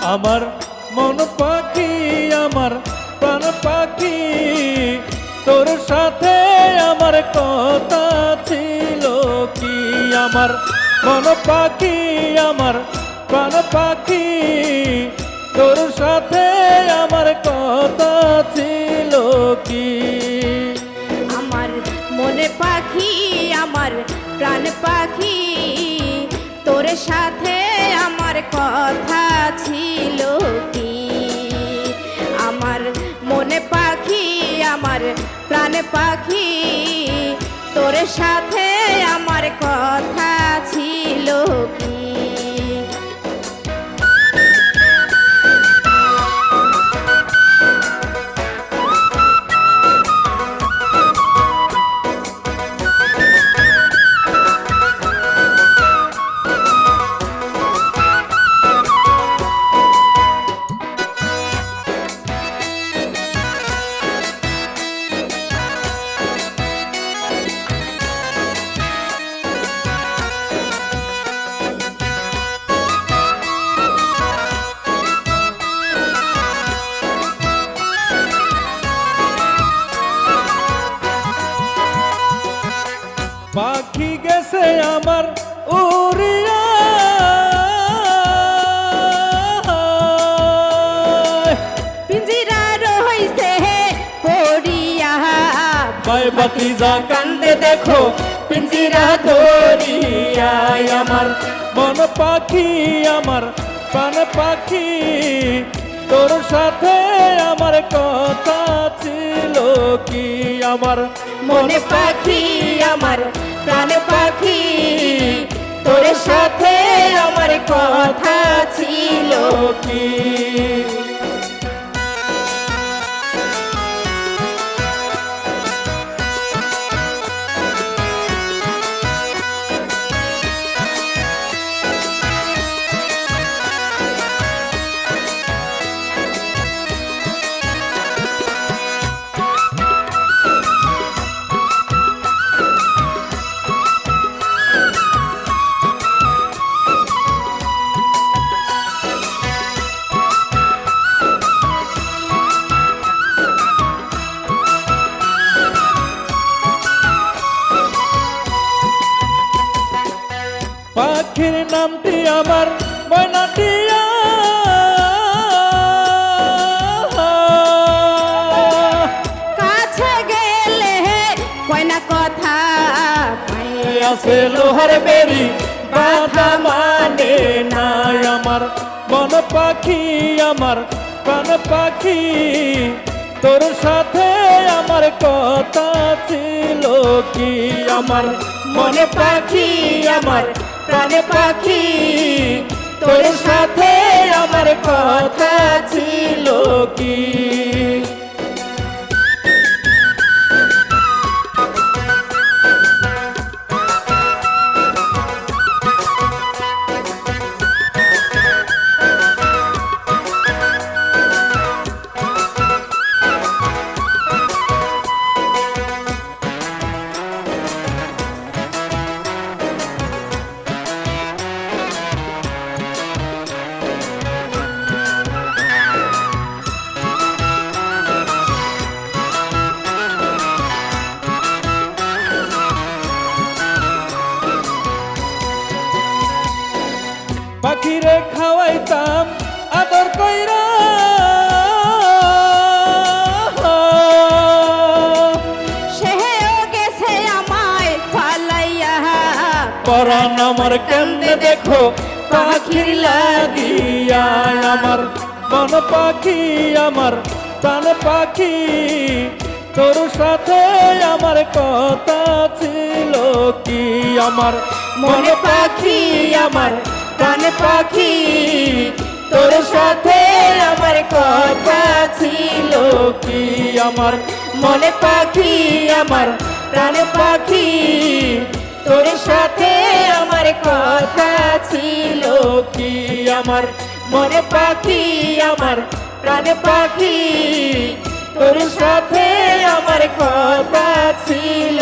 আমার মন পাখি আমার প্রাণ পাখি তোর সাথে আমার কথা ছিল কি আমার মন পাখি আমার প্রাণ পাখি তোর সাথে আমার কথা ছিল কি আমার মনে পাখি আমার প্রাণ পাখি তোর সাথে আমার কথা ছিল কি আমার মনে পাখি আমার প্রাণ পাখি তোর সাথে আমার কথা ছিল কি পাখি গেছে আমার উড়িয়া পিঞ্জিরা রইছে পড়িয়া ভাই বাতি যা কান্দে দেখো পিঞ্জিরা ধরিয়া আমার মন পাখি আমার প্রাণ পাখি তোর সাথে আমার কথা ছিল কি আমার মনে পাখি আমার প্রাণ পাখি তোর সাথে আমার কথা ছিল কি পাখির নামটি আমার ময়নাটিয়া কাছে গেলে কয়না কথা আছে লোহার বেরি বাধা মানে নাই আমার মন পাখি আমার প্রাণ পাখি তোর সাথে আমার কথা ছিল কি আমার মনে পাখি আমার প্রাণ পাখি তোর সাথে আমার কথা ছিল কি পাখিরে খাওয়াইতাম আদর কইরা সেও গেছে আমায় ফালাইয়া পরাণ আমার কেমনে দেখো পাখির লাগিয়া আমার মন পাখি আমার প্রাণ পাখি তোর সাথে আমার কথা ছিল কি আমার মনে পাখি আমার প্রাণ পাখি তোর সাথে আমার কথা ছিল কি আমার মনে পাখি আমার প্রাণ পাখি তোর সাথে আমার কথা ছিল কি আমার মনে পাখি আমার প্রাণ পাখি তোর সাথে আমার কথা ছিল